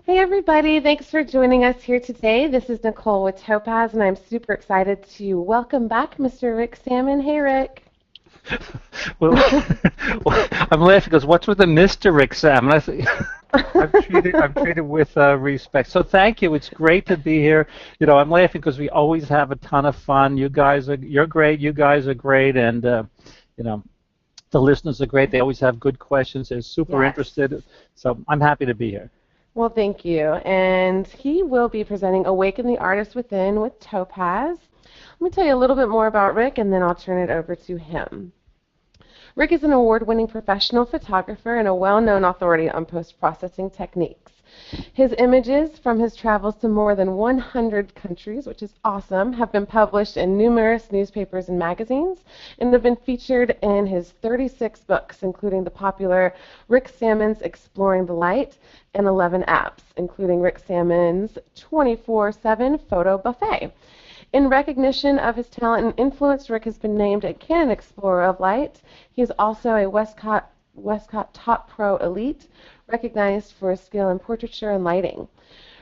Hey everybody, thanks for joining us here today. This is Nicole with Topaz, and I'm super excited to welcome back Mr. Rick Sammon. Hey Rick. Well, well, I'm laughing because what's with the Mr. Rick Sammon? I'm treated with respect. So thank you. It's great to be here. You know, I'm laughing because we always have a ton of fun. You're great. You guys are great, and you know, the listeners are great. They always have good questions. They're super Yes. interested. So I'm happy to be here. Well, thank you. And he will be presenting Awaken the Artist Within with Topaz. Let me tell you a little bit more about Rick, and then I'll turn it over to him. Rick is an award-winning professional photographer and a well-known authority on post-processing techniques. His images from his travels to more than 100 countries, which is awesome, have been published in numerous newspapers and magazines and have been featured in his 36 books, including the popular Rick Sammon's Exploring the Light and 11 apps, including Rick Sammon's 24/7 Photo Buffet. In recognition of his talent and influence, Rick has been named a Canon Explorer of Light. He is also a Westcott Top Pro Elite, recognized for his skill in portraiture and lighting.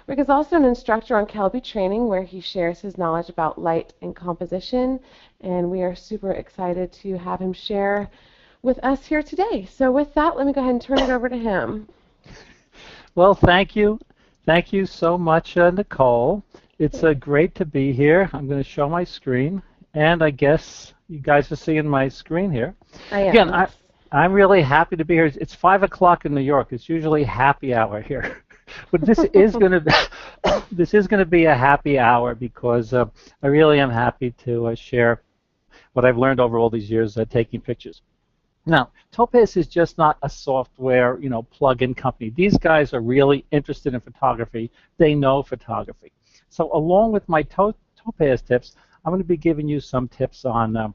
Rick is also an instructor on Kelby Training, where he shares his knowledge about light and composition, and we are super excited to have him share with us here today. So with that, let me go ahead and turn it over to him. Well, thank you. Thank you so much, Nicole. It's great to be here. I'm going to show my screen, and I guess you guys are seeing my screen here. I am. Again, I'm really happy to be here. It's 5 o'clock in New York. It's usually happy hour here, but this is going to be a happy hour because I really am happy to share what I've learned over all these years taking pictures. Now, Topaz is just not a software, plug-in company. These guys are really interested in photography. They know photography. So along with my Topaz tips, I'm going to be giving you some tips on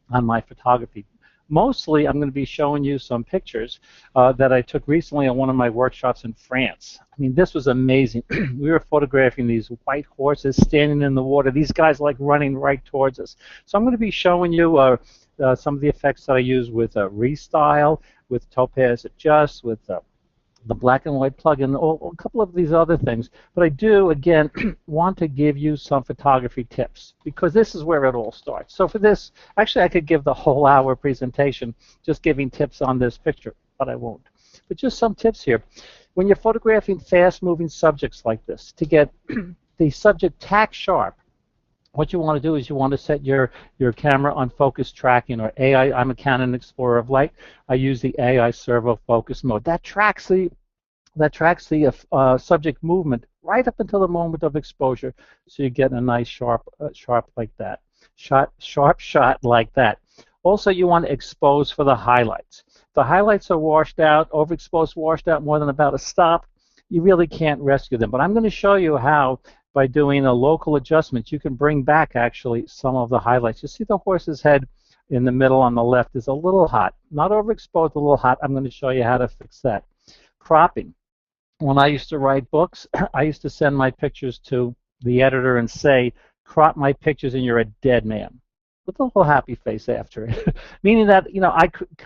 my photography. Mostly, I'm going to be showing you some pictures that I took recently on one of my workshops in France. I mean, this was amazing. We were photographing these white horses standing in the water. These guys like running right towards us. So I'm going to be showing you some of the effects that I use with Restyle, with Topaz Adjust, with the black and white plugin, a couple of these other things. But I do, again, want to give you some photography tips because this is where it all starts. So for this, actually I could give the whole hour presentation just giving tips on this picture, but I won't. But just some tips here. When you're photographing fast-moving subjects like this, to get the subject tack sharp, what you want to do is you want to set your camera on focus tracking, or AI. I'm a Canon Explorer of Light. I use the AI servo focus mode. That tracks the subject movement right up until the moment of exposure, so you get a nice sharp like that, sharp shot like that. Also, you want to expose for the highlights. The highlights are washed out, overexposed, washed out more than about a stop. You really can't rescue them. But I'm going to show you how, by doing a local adjustment, you can bring back actually some of the highlights. You see the horse's head in the middle on the left is a little hot. Not overexposed, a little hot. I'm going to show you how to fix that. Cropping. When I used to write books, I used to send my pictures to the editor and say, crop my pictures and you're a dead man, with a little happy face after it. Meaning that,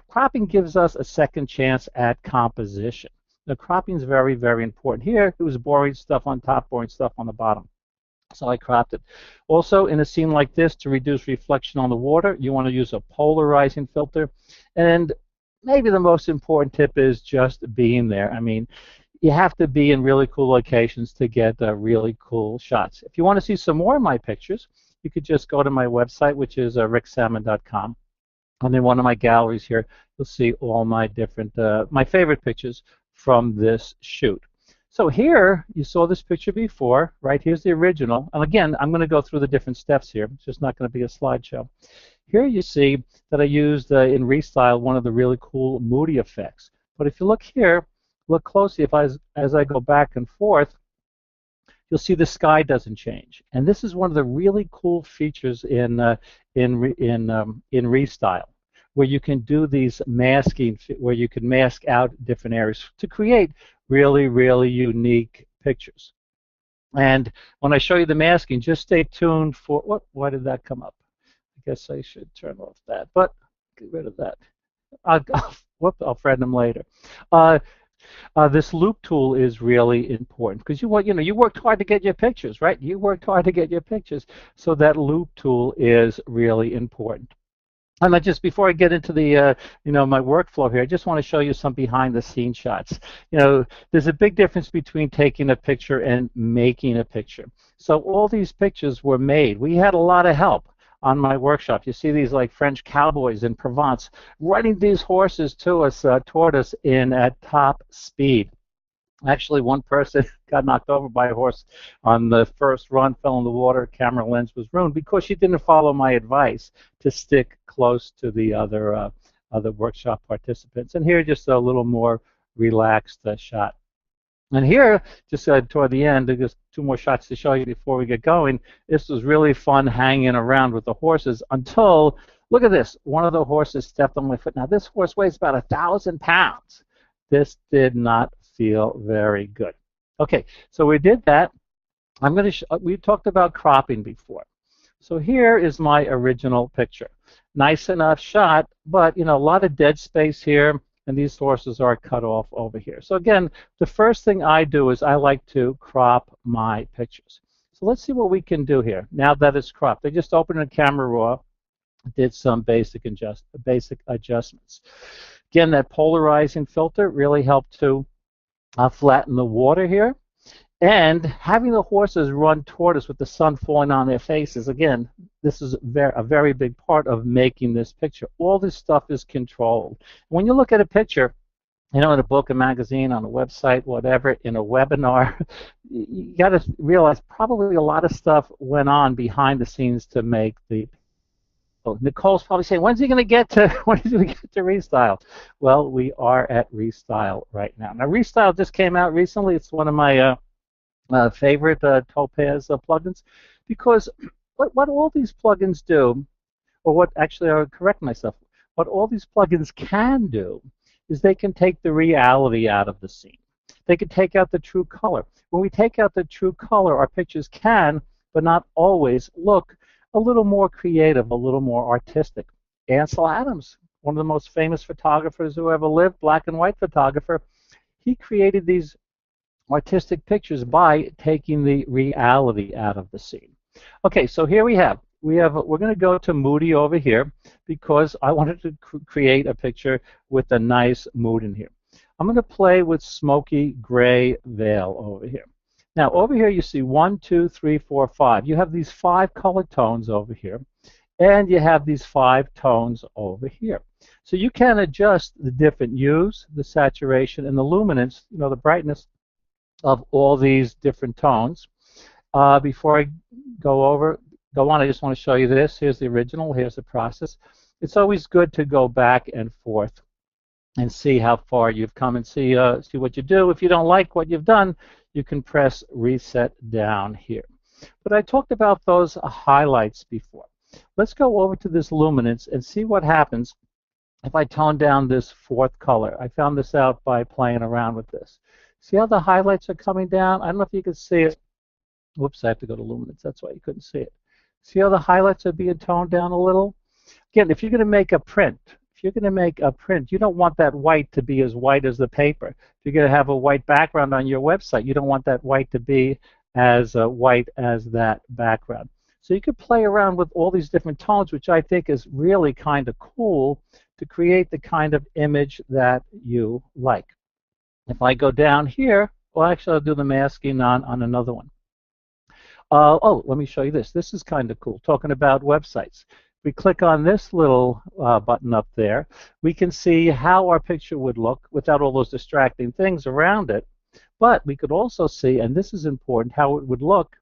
cropping gives us a second chance at composition. The cropping is very, very important. Here, it was boring stuff on top, boring stuff on the bottom. So I cropped it. Also, in a scene like this, to reduce reflection on the water, you want to use a polarizing filter. And maybe the most important tip is just being there. I mean, you have to be in really cool locations to get really cool shots. If you want to see some more of my pictures, you could just go to my website, which is ricksammon.com. And in one of my galleries here, you'll see all my different, my favorite pictures from this shoot. So here, you saw this picture before, right? Here's the original. And again, I'm going to go through the different steps here. It's just not going to be a slideshow. Here you see that I used, in Restyle, one of the really cool moody effects. But if you look here, look closely, as I go back and forth, you'll see the sky doesn't change. And this is one of the really cool features in Restyle, where you can do these masking, where you can mask out different areas to create really, really unique pictures. And when I show you the masking, just stay tuned for, why did that come up? I guess I should turn off that, but get rid of that. I'll friend them later. This loop tool is really important because you worked hard to get your pictures, right? You worked hard to get your pictures, so that loop tool is really important. And just before I get into the my workflow here, I just want to show you some behind the scenes shots. There's a big difference between taking a picture and making a picture. So all these pictures were made. We had a lot of help on my workshop. You see these like French cowboys in Provence riding these horses to us toward us at top speed. Actually, one person got knocked over by a horse on the first run, fell in the water, camera lens was ruined because she didn't follow my advice to stick close to the other workshop participants. And here, just a little more relaxed shot. And here, just toward the end, there's two more shots to show you before we get going. This was really fun hanging around with the horses until, look at this, one of the horses stepped on my foot. Now, this horse weighs about 1,000 pounds. This did not feel very good. Okay, so we did that. We talked about cropping before. So here is my original picture. Nice enough shot, but a lot of dead space here, and these horses are cut off over here. So again, the first thing I do is I like to crop my pictures. So let's see what we can do here now that it's cropped. I just opened a Camera Raw, did some basic adjustments. Again, that polarizing filter really helped to flatten the water here. And having the horses run toward us with the sun falling on their faces, again, this is a very big part of making this picture. All this stuff is controlled. When you look at a picture, in a book, a magazine, on a website, whatever, in a webinar, you got to realize probably a lot of stuff went on behind the scenes to make the. Oh, Nicole's probably saying, when's he going to get to Restyle? Well, we are at Restyle right now. Now, Restyle just came out recently. It's one of my favorite Topaz plugins, because what all these plugins do, or what actually I'll correct myself, what all these plugins can do is they can take the reality out of the scene. They can take out the true color. When we take out the true color, our pictures can, but not always, look a little more creative, a little more artistic. Ansel Adams, one of the most famous photographers who ever lived, black and white photographer, he created these artistic pictures by taking the reality out of the scene. Okay, so here we're going to go to Moody over here because I wanted to create a picture with a nice mood in here. I'm going to play with smoky gray veil over here. Now over here you see 1, 2, 3, 4, 5. You have these 5 color tones over here, and you have these 5 tones over here. So you can adjust the different hues, the saturation, and the luminance, the brightness of all these different tones. Before I go on, I just want to show you this. Here's the original. Here's the process. It's always good to go back and forth and see how far you've come and see what you do. If you don't like what you've done, you can press reset down here. But I talked about those highlights before. Let's go over to this luminance and see what happens if I tone down this 4th color. I found this out by playing around with this. See how the highlights are coming down? I don't know if you can see it. Whoops, I have to go to luminance. That's why you couldn't see it. See how the highlights are being toned down a little? Again, if you're going to make a print, you don't want that white to be as white as the paper. If you're going to have a white background on your website, you don't want that white to be as white as that background. So you could play around with all these different tones, which I think is really kind of cool to create the kind of image that you like. If I go down here, well, actually, I'll do the masking on another one. Let me show you this. This is kind of cool, talking about websites. We click on this little button up there, we can see how our picture would look without all those distracting things around it. But we could also see, and this is important, how it would look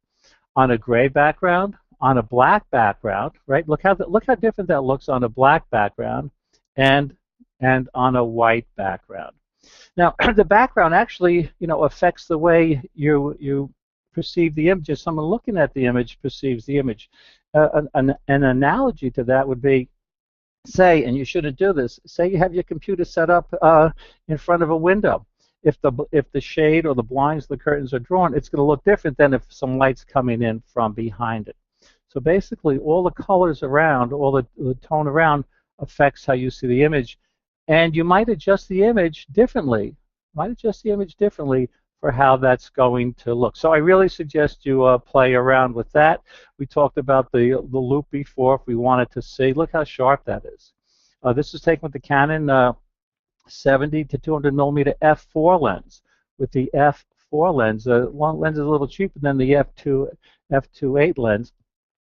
on a gray background, on a black background, right? Look how different that looks on a black background and on a white background. Now, the background actually, affects the way you perceive the image. Someone looking at the image perceives the image. An analogy to that would be, say, and you shouldn't do this, say you have your computer set up in front of a window. If the shade or the blinds, the curtains are drawn, it's going to look different than if some light's coming in from behind it. So basically, all the colors around, all the tone around affects how you see the image. And you might adjust the image differently might adjust the image differently for how that's going to look. So I really suggest you play around with that. We talked about the loop before if we wanted to see. Look how sharp that is. This is taken with the Canon 70 to 200 millimeter f4 lens. With the f4 lens, one lens is a little cheaper than the f2.8 lens.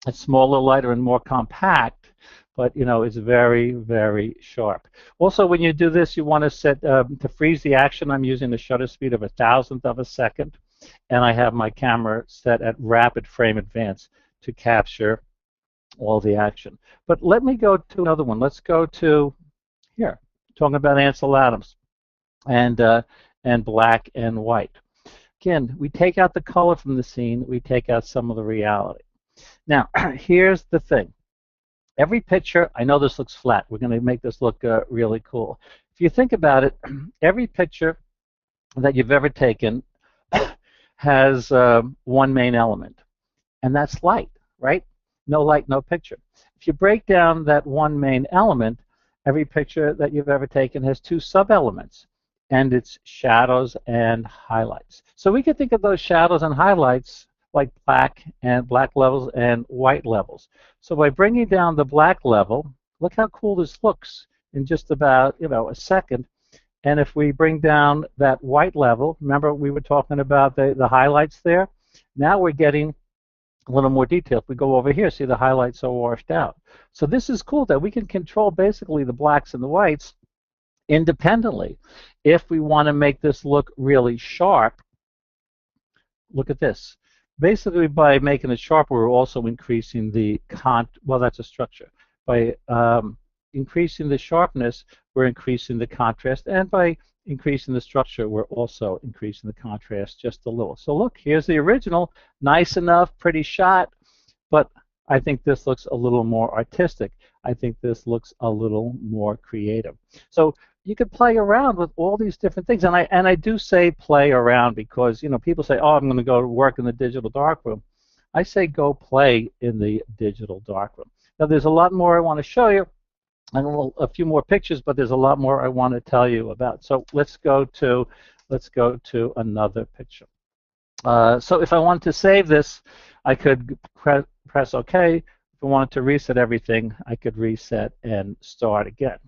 It's smaller, lighter, and more compact, but you know it's very, very sharp. Also, when you do this, you want to set to freeze the action. I'm using the shutter speed of 1/1000th of a second, and I have my camera set at rapid frame advance to capture all the action. But let me go to another one. Let's go to here, talking about Ansel Adams and black and white. Again, we take out the color from the scene. We take out some of the reality. Now, here's the thing. Every picture, I know this looks flat. We're going to make this look really cool. If you think about it, every picture that you've ever taken has one main element, and that's light, right? No light, no picture. If you break down that one main element, every picture that you've ever taken has two sub-elements, and it's shadows and highlights. So we could think of those shadows and highlights like black levels and white levels. So by bringing down the black level, look how cool this looks in just about a second. And if we bring down that white level, remember we were talking about the highlights there? Now we're getting a little more detail. If we go over here, see the highlights are washed out. So this is cool that we can control basically the blacks and the whites independently. If we want to make this look really sharp, look at this. Basically, by making it sharper, we're also increasing the well, that's a structure. By increasing the sharpness, we're increasing the contrast, and by increasing the structure, we're also increasing the contrast just a little. So look, here's the original, nice enough, pretty shot, but I think this looks a little more artistic. I think this looks a little more creative. So you could play around with all these different things, and I do say play around because people say, oh, I'm going to go work in the digital darkroom. I say go play in the digital darkroom. Now there's a lot more I want to show you, and a few more pictures, but there's a lot more I want to tell you about. So let's go to another picture. So if I want to save this, I could press OK. If I wanted to reset everything, I could reset and start again.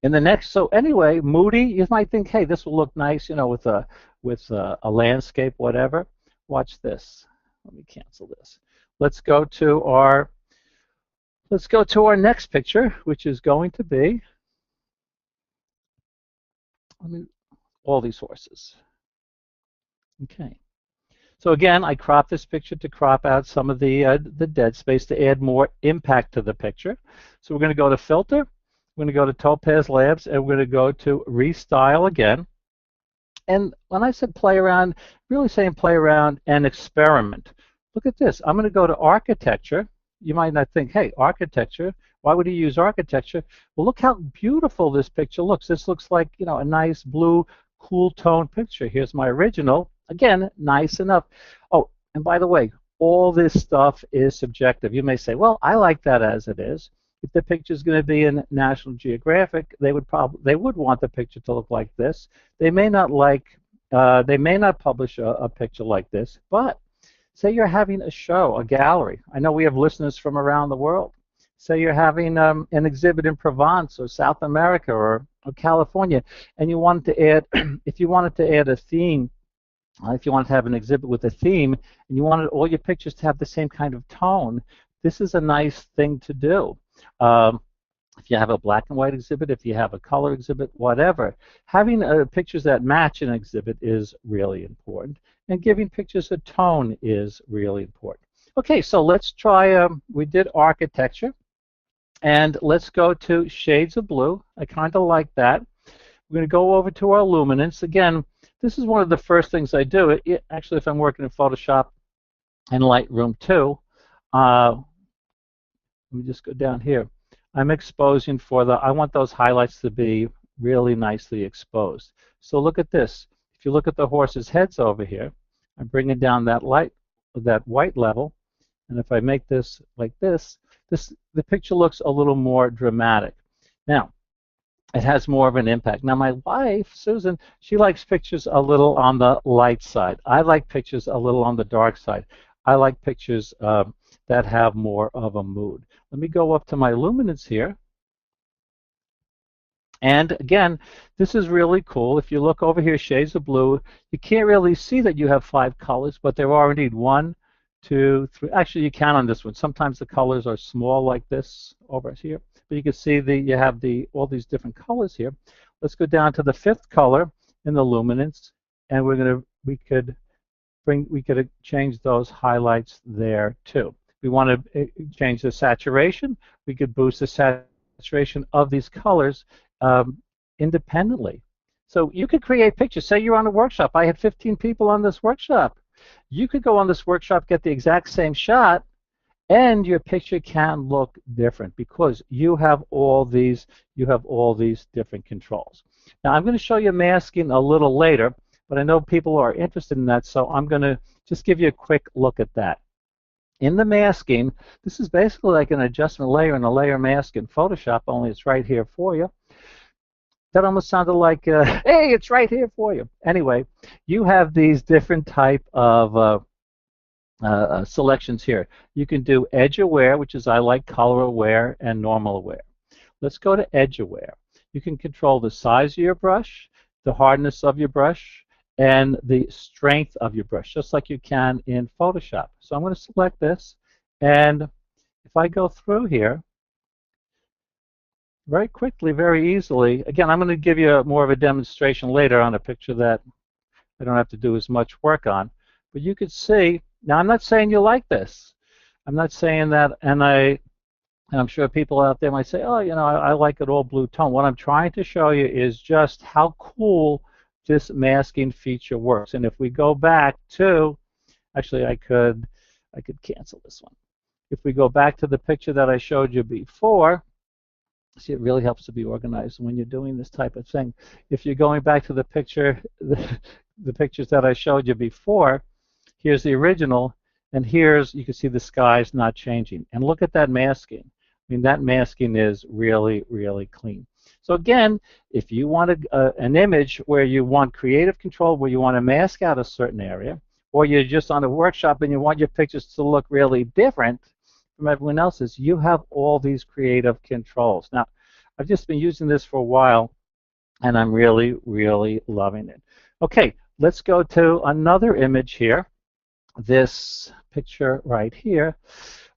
In the next, so anyway, moody. You might think, hey, this will look nice, with a landscape, whatever. Watch this. Let me cancel this. Let's go to our next picture, which is going to be all these horses. Okay. So again, I crop this picture to crop out some of the dead space to add more impact to the picture. So we're going to go to Filter. We're going to go to Topaz Labs, and we're going to go to Restyle again. And when I said play around, really saying play around and experiment. Look at this. I'm going to go to Architecture. You might not think, hey, Architecture, why would he use Architecture? Well, look how beautiful this picture looks. This looks like, a nice blue, cool tone picture. Here's my original. Again, nice enough. Oh, and by the way, all this stuff is subjective. You may say, well, I like that as it is. If the picture is going to be in National Geographic, they would want the picture to look like this. They may not publish a picture like this, but say you're having a show, a gallery. I know we have listeners from around the world. Say you're having an exhibit in Provence or South America or California, and you wanted to add, if you wanted to add a theme, if you wanted to have an exhibit with a theme, and you wanted all your pictures to have the same kind of tone, this is a nice thing to do. If you have a black and white exhibit, if you have a color exhibit, whatever, having pictures that match an exhibit is really important, and giving pictures a tone is really important. Okay, so let's try, we did Architecture, and let's go to Shades of Blue. I kind of like that. We're going to go over to our luminance. Again, this is one of the first things I do. Actually, if I'm working in Photoshop and Lightroom too, let me just go down here. I'm exposing I want those highlights to be really nicely exposed. So look at this. If you look at the horse's heads over here, I'm bringing down that white level, and if I make this like this, the picture looks a little more dramatic. Now, it has more of an impact. Now, my wife, Susan, she likes pictures a little on the light side. I like pictures a little on the dark side. I like pictures that have more of a mood. Let me go up to my luminance here. And again, this is really cool. If you look over here, shades of blue, you can't really see that you have 5 colors, but there are indeed 1, 2, 3. Actually, you can on this one. Sometimes the colors are small like this over here, but you can see you have all these different colors here. Let's go down to the 5th color in the luminance, and we could change those highlights there too. We want to change the saturation. We could boost the saturation of these colors independently. So you could create pictures. Say you're on a workshop. I had 15 people on this workshop. You could go on this workshop, get the exact same shot, and your picture can look different because you have all these different controls. Now I'm going to show you masking a little later, but I know people are interested in that, so I'm going to just give you a quick look at that. In the masking, this is basically like an adjustment layer and a layer mask in Photoshop, only it's right here for you. That almost sounded like, hey, it's right here for you. Anyway, you have these different type of selections here. You can do edge aware, which is I like color aware and normal aware. Let's go to edge aware. You can control the size of your brush, the hardness of your brush, and the strength of your brush, just like you can in Photoshop. So I'm going to select this, and if I go through here, very quickly, very easily, again, I'm going to give you more of a demonstration later on a picture that I don't have to do as much work on, but you could see, now I'm not saying you like this. I'm not saying that, and I'm sure people out there might say, oh, you know, I like it all blue tone. What I'm trying to show you is just how cool this masking feature works. And if we go back to, actually I could cancel this one. If we go back to the picture that I showed you before, see, it really helps to be organized when you're doing this type of thing. If you're going back to the picture, the pictures that I showed you before, here's the original, and here's, you can see the sky's not changing. And look at that masking. I mean, that masking is really, really clean. So again, if you want an image where you want creative control, where you want to mask out a certain area, or you're just on a workshop and you want your pictures to look really different from everyone else's, you have all these creative controls. Now, I've just been using this for a while, and I'm really, really loving it. Okay, let's go to another image here. This picture right here.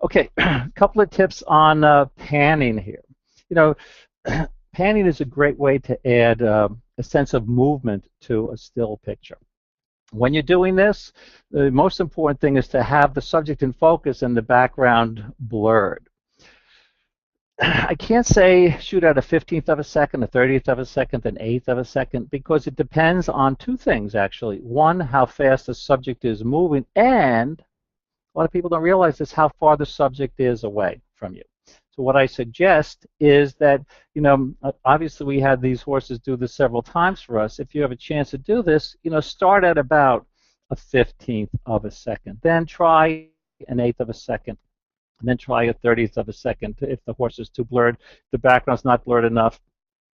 Okay, a couple of tips on panning here. You know, panning is a great way to add a sense of movement to a still picture. When you're doing this, the most important thing is to have the subject in focus and the background blurred. I can't say shoot at a 15th of a second, a 30th of a second, an 1/8 of a second, because it depends on 2 things, actually. One, how fast the subject is moving, and a lot of people don't realize this, how far the subject is away from you. So what I suggest is that, you know, obviously we had these horses do this several times for us. If you have a chance to do this, you know, start at about a 15th of a second. Then try an 1/8 of a second. And then try a 30th of a second. If the horse is too blurred, the background's not blurred enough,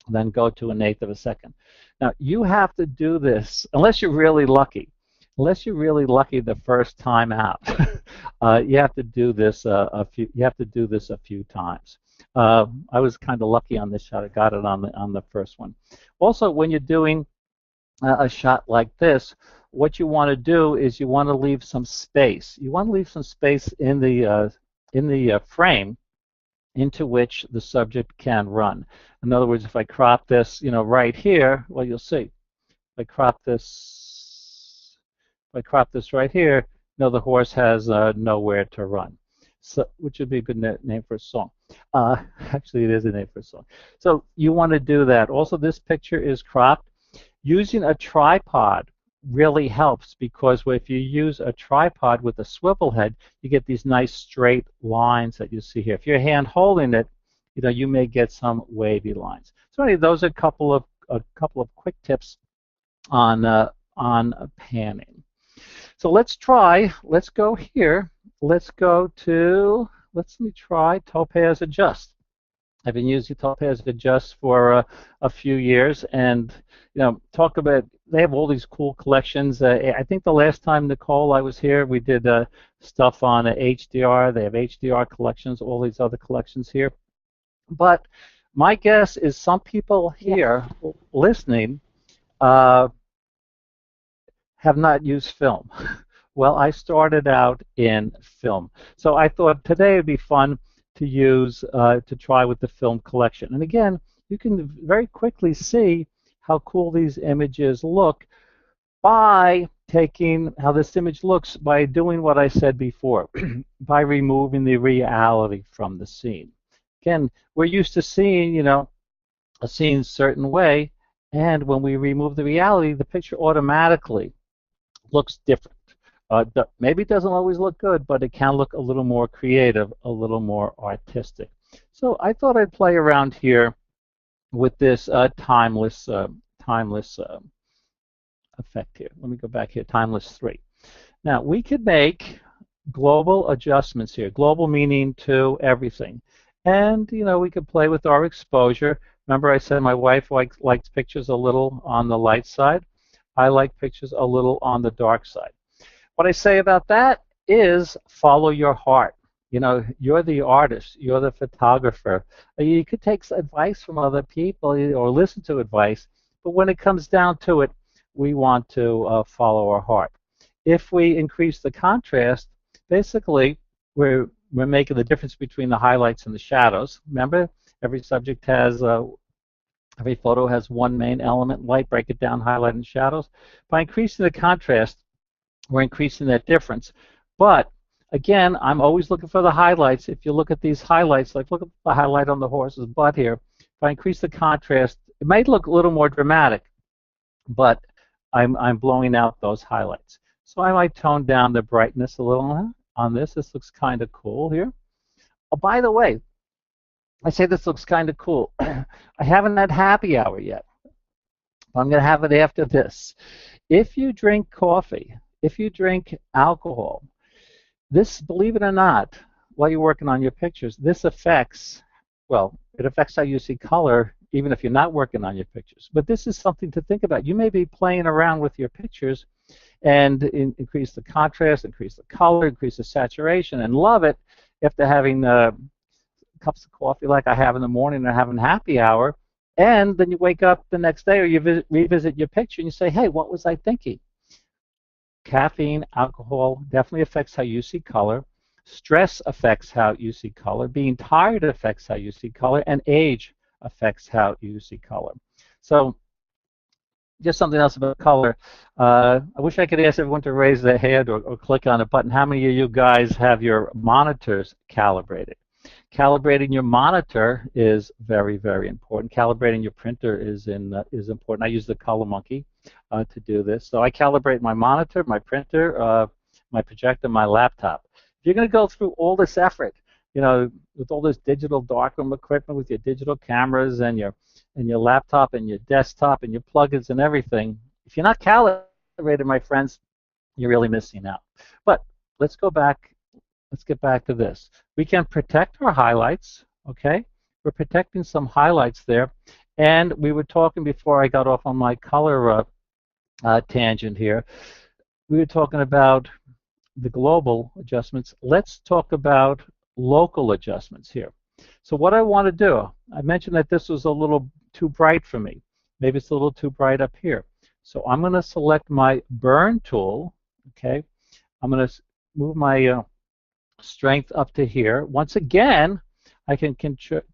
then go to an 1/8 of a second. Now, you have to do this, unless you're really lucky. Unless you're really lucky the first time out, you have to do this a few times. I was kind of lucky on this shot. I got it on the first one. Also, when you're doing a shot like this, what you want to do is you want to leave some space. You want to leave some space in the frame into which the subject can run. In other words, if I crop this, you know, right here, well, you'll see. If I crop this right here, you know, the horse has nowhere to run. So, which would be a good name for a song. Actually, it is a name for a song. So you want to do that. Also, this picture is cropped. Using a tripod really helps, because if you use a tripod with a swivel head, you get these nice straight lines that you see here. If you're hand holding it, you know, you may get some wavy lines. So anyway, those are a couple of quick tips on panning. So let's go here. Let me try Topaz Adjust. I've been using Topaz Adjust for a few years, and talk about they have all these cool collections. I think the last time Nicole I was here, we did stuff on HDR. They have HDR collections, all these other collections here. But my guess is some people here listening have not used film. Well, I started out in film, so I thought today would be fun to use to try with the film collection. And again, you can very quickly see how cool these images look by taking how this image looks by doing what I said before, by removing the reality from the scene. Again, we're used to seeing, a scene a certain way, and when we remove the reality, the picture automatically looks different. Maybe it doesn't always look good, but it can look a little more creative, a little more artistic. So I thought I'd play around here with this timeless effect here. Let me go back here, timeless 3. Now, we could make global adjustments here, global meaning to everything. And, we could play with our exposure. Remember I said my wife likes pictures a little on the light side. I like pictures a little on the dark side. What I say about that is follow your heart. You're the artist, you're the photographer. You could take advice from other people or listen to advice, but when it comes down to it, we want to follow our heart. If we increase the contrast, basically we're making the difference between the highlights and the shadows. Remember, every subject has every photo has one main element, light, break it down, highlight, and shadows. By increasing the contrast, we're increasing that difference. But again, I'm always looking for the highlights. If you look at these highlights, like look at the highlight on the horse's butt here, if I increase the contrast, it might look a little more dramatic, but I'm blowing out those highlights. So I might tone down the brightness a little on this. This looks kind of cool here. Oh, by the way, I say this looks kind of cool. I haven't had happy hour yet. I'm going to have it after this. If you drink coffee, if you drink alcohol, this, believe it or not, while you're working on your pictures, this affects, well, it affects how you see color even if you're not working on your pictures. But this is something to think about. You may be playing around with your pictures and increase the contrast, increase the color, increase the saturation, and love it after having cups of coffee like I have in the morning or having happy hour, and then you wake up the next day or you revisit your picture and you say, hey, what was I thinking? Caffeine, alcohol definitely affects how you see color. Stress affects how you see color. Being tired affects how you see color, and age affects how you see color. So just something else about color. I wish I could ask everyone to raise their hand or click on a button. How many of you guys have your monitors calibrated? Calibrating your monitor is very, very important. Calibrating your printer is important. I use the Color Monkey to do this. So I calibrate my monitor, my printer, my projector, my laptop. If you're going to go through all this effort, with all this digital darkroom equipment, with your digital cameras and your laptop and your desktop and your plugins and everything, if you're not calibrated, my friends, you're really missing out. But let's go back. Let's get back to this. We can protect our highlights, okay? We're protecting some highlights there. And we were talking before I got off on my color tangent here. We were talking about the global adjustments. Let's talk about local adjustments here. So what I want to do, I mentioned that this was a little too bright for me. Maybe it's a little too bright up here. So I'm going to select my burn tool, okay? I'm going to move my strength up to here. Once again, I can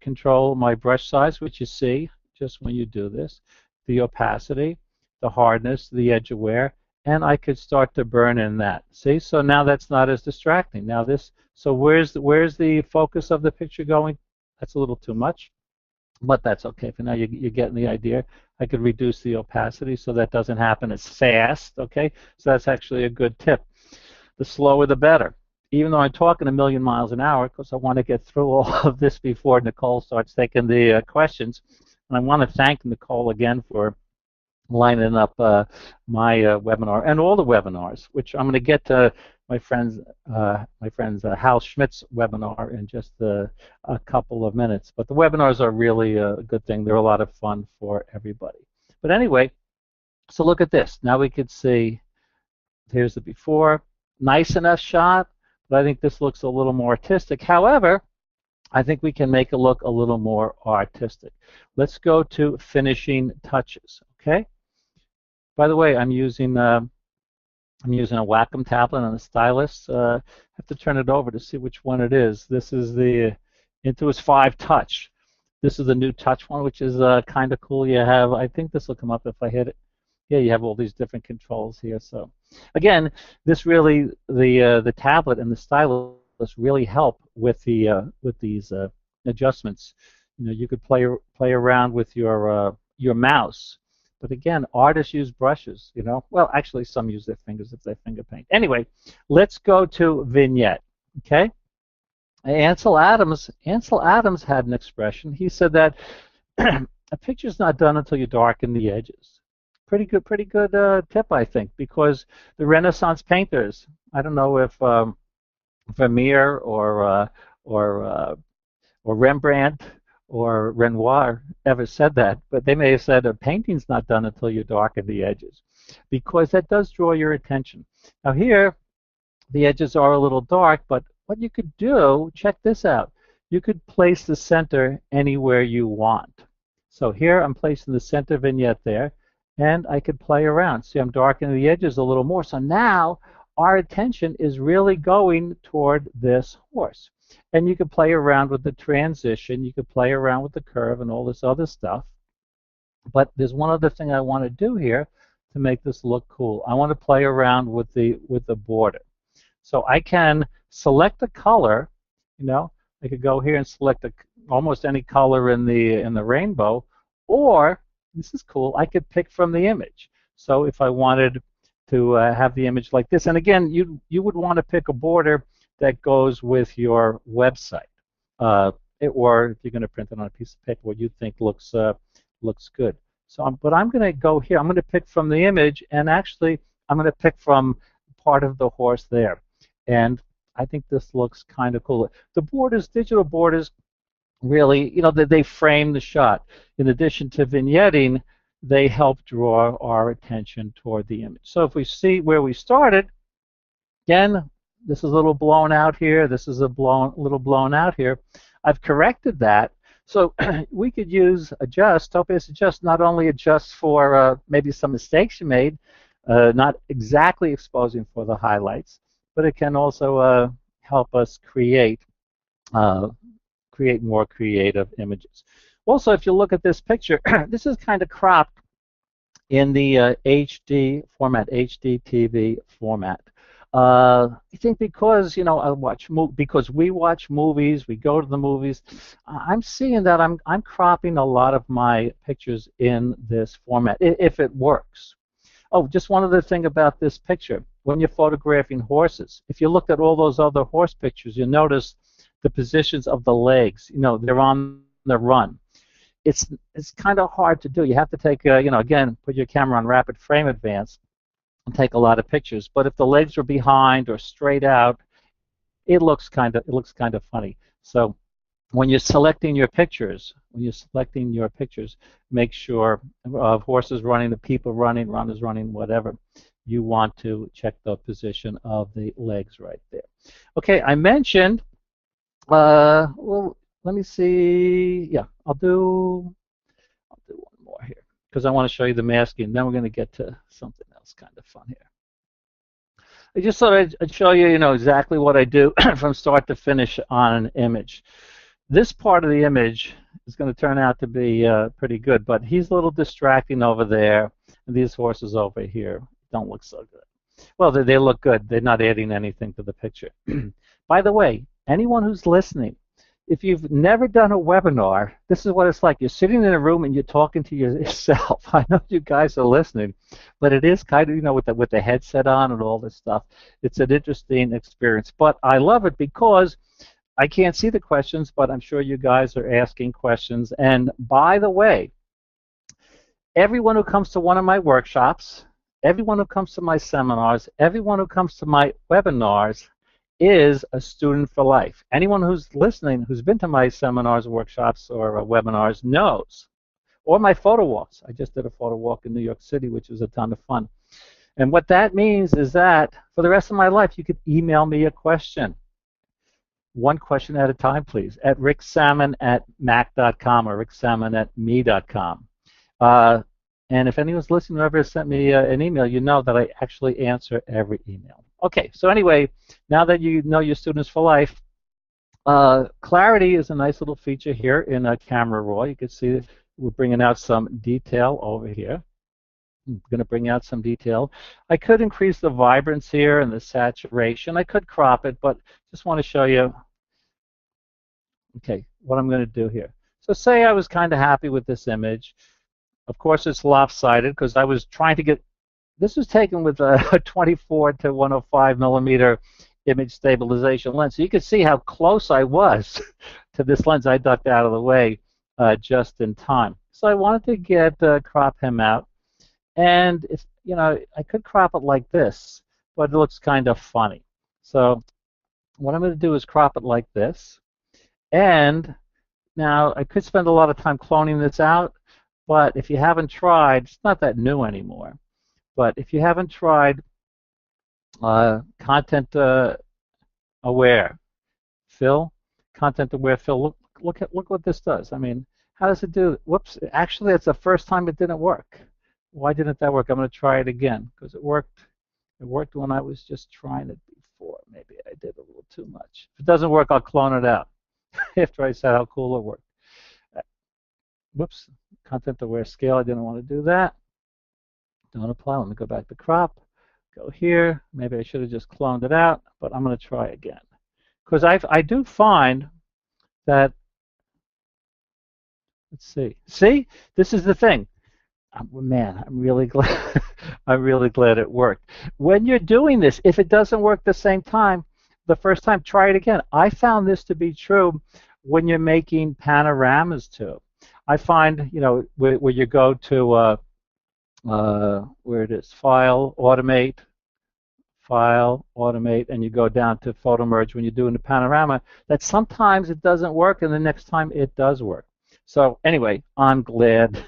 control my brush size, which you see just when you do this, the opacity, the hardness, the edge of wear, and I could start to burn in that. See, so now that's not as distracting. Now this, so where's the focus of the picture going? That's a little too much, but that's okay. For now, you're getting the idea. I could reduce the opacity so that doesn't happen as fast, okay? So that's actually a good tip. The slower, the better. Even though I'm talking a million miles an hour, because I want to get through all of this before Nicole starts taking the questions. And I want to thank Nicole again for lining up my webinar and all the webinars, which I'm going to get to my friend's Hal Schmidt's webinar in just a couple of minutes. But the webinars are really a good thing. They're a lot of fun for everybody. But anyway, so look at this. Now we could see, here's the before. Nice enough shot, but I think this looks a little more artistic. However, I think we can make it look a little more artistic. Let's go to finishing touches, okay? By the way, I'm using a Wacom tablet and a stylus. I have to turn it over to see which one it is. This is the Intuos 5 Touch. This is the new Touch one, which is kind of cool. You have, I think this will come up if I hit it. Yeah, you have all these different controls here. So, again, this really, the tablet and the stylus really help with these adjustments. You know, you could play around with your mouse. But again, artists use brushes, you know. Well, actually, some use their fingers if they finger paint. Anyway, let's go to vignette, okay? Ansel Adams had an expression. He said that a picture's not done until you darken the edges. Pretty good tip, I think, because the Renaissance painters, I don't know if Vermeer or Rembrandt or Renoir ever said that, but they may have said a painting's not done until you darken the edges, because that does draw your attention. Now here, the edges are a little dark, but what you could do, check this out, you could place the center anywhere you want. So here I'm placing the center vignette there, and I could play around. See, I'm darkening the edges a little more, so now our attention is really going toward this horse. And you could play around with the transition, you could play around with the curve and all this other stuff. But there's one other thing I want to do here to make this look cool. I want to play around with the border. So I can select a color, you know, I could go here and select almost any color in the rainbow, or, this is cool, I could pick from the image. So if I wanted to have the image like this, and again, you would want to pick a border that goes with your website, or if you're going to print it on a piece of paper, what you think looks good. So, but I'm going to go here. I'm going to pick from the image, and actually, I'm going to pick from part of the horse there. And I think this looks kind of cool. The borders, digital borders, really, you know, they frame the shot. In addition to vignetting, they help draw our attention toward the image. So if we see where we started, again, this is a little blown out here. This is a little blown out here. I've corrected that. So we could use adjust, Topaz adjust, not only adjust for maybe some mistakes you made, not exactly exposing for the highlights, but it can also help us create more creative images. Also, if you look at this picture, this is kind of cropped in the HD format, HD TV format. I think because, you know, because we watch movies, we go to the movies, I'm seeing that I'm cropping a lot of my pictures in this format, if it works. Oh, just one other thing about this picture. When you're photographing horses, if you looked at all those other horse pictures, you'll notice the positions of the legs. You know, they're on the run. It's kind of hard to do. You have to take, you know, again, put your camera on rapid frame advance and take a lot of pictures. But if the legs are behind or straight out, it looks kind of funny. So when you're selecting your pictures, make sure of horses running, the people running, runners running, whatever. You want to check the position of the legs right there. Okay, I mentioned. Well, let me see. Yeah, I'll do one more here because I want to show you the masking. Then we're going to get to something else kind of fun here. I just thought I'd show you, you know, exactly what I do from start to finish on an image. This part of the image is going to turn out to be pretty good, but he's a little distracting over there, and these horses over here don't look so good. Well, they look good. They're not adding anything to the picture. By the way, anyone who's listening, if you've never done a webinar, this is what it's like. You're sitting in a room and you're talking to yourself. I know you guys are listening, but it is kind of, you know, with the headset on and all this stuff. It's an interesting experience, but I love it because I can't see the questions, but I'm sure you guys are asking questions. And by the way, everyone who comes to one of my workshops, everyone who comes to my seminars, everyone who comes to my webinars is a student for life. Anyone who's listening, who's been to my seminars, workshops, or webinars knows. Or my photo walks. I just did a photo walk in New York City, which was a ton of fun. And what that means is that for the rest of my life, you could email me a question. One question at a time, please, at ricksammon@mac.com or ricksammon@me.com. And if anyone's listening who ever sent me an email, you know that I actually answer every email. Okay, so anyway, now that you know your students for life, clarity is a nice little feature here in Camera Raw. You can see we're bringing out some detail over here. I'm going to bring out some detail. I could increase the vibrance here and the saturation. I could crop it, but just want to show you, okay, what I'm going to do here. So say I was kind of happy with this image. Of course, it's lopsided because I was trying to get, this was taken with a 24 to 105 millimeter image stabilization lens. So you can see how close I was to this lens. I ducked out of the way just in time. So I wanted to get crop him out. And if, you know, I could crop it like this, but it looks kind of funny. So what I'm going to do is crop it like this. And now I could spend a lot of time cloning this out, but if you haven't tried, it's not that new anymore. But if you haven't tried content aware fill, content aware fill, look what this does. I mean, how does it do? Whoops! Actually, it's the first time it didn't work. Why didn't that work? I'm going to try it again because it worked. It worked when I was just trying it before. Maybe I did a little too much. If it doesn't work, I'll clone it out after I said how cool it worked. Whoops! Content aware scale. I didn't want to do that. Don't apply. Let me go back to crop. Go here. Maybe I should have just cloned it out, but I'm going to try again because I do find that. Let's see. See, this is the thing. Man, I'm really glad. I'm really glad it worked. When you're doing this, if it doesn't work the same time, the first time, try it again. I found this to be true when you're making panoramas too. I find, you know, where you go to where it is, File, Automate, and you go down to Photo Merge when you're doing the panorama, that sometimes it doesn't work, and the next time it does work. So anyway, I'm glad.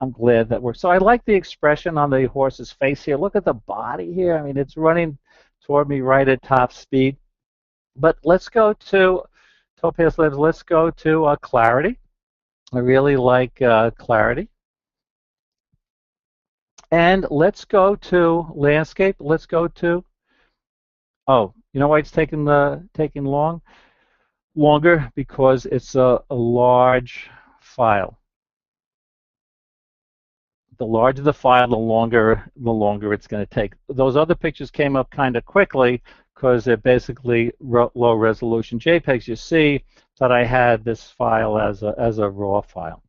I'm glad that works. So I like the expression on the horse's face here. Look at the body here. I mean, it's running toward me right at top speed. But let's go to Topaz Labs. Let's go to clarity. I really like clarity. And let's go to landscape. Let's go to, oh, you know why it's taking longer? Because it's a large file. The larger the file, the longer it's going to take. Those other pictures came up kind of quickly because they're basically low resolution JPEGs. You see that I had this file as a raw file,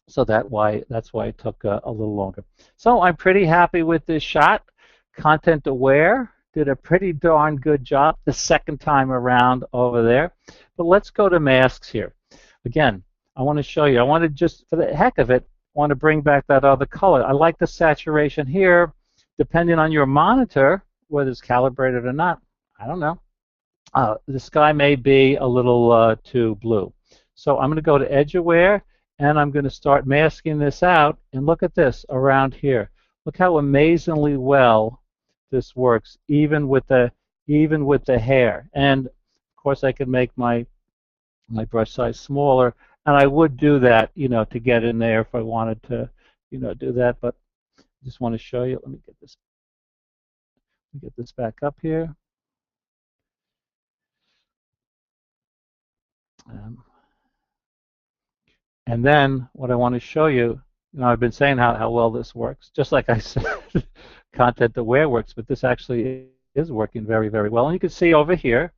so that's why it took a little longer. So I'm pretty happy with this shot. Content aware did a pretty darn good job the second time around over there. But let's go to masks here. Again, I want to show you. I want to just, for the heck of it, want to bring back that other color. I like the saturation here. Depending on your monitor, whether it's calibrated or not, I don't know. The sky may be a little too blue. So I'm going to go to Edge Aware, and I'm going to start masking this out. And look at this around here. Look how amazingly well this works, even with the hair. And of course, I can make my brush size smaller. And I would do that, you know, to get in there if I wanted to, you know, do that. But I just want to show you. Let me get this back up here. And then what I want to show you, you know, I've been saying how well this works. Just like I said, content aware works, but this actually is working very, very well. And you can see over here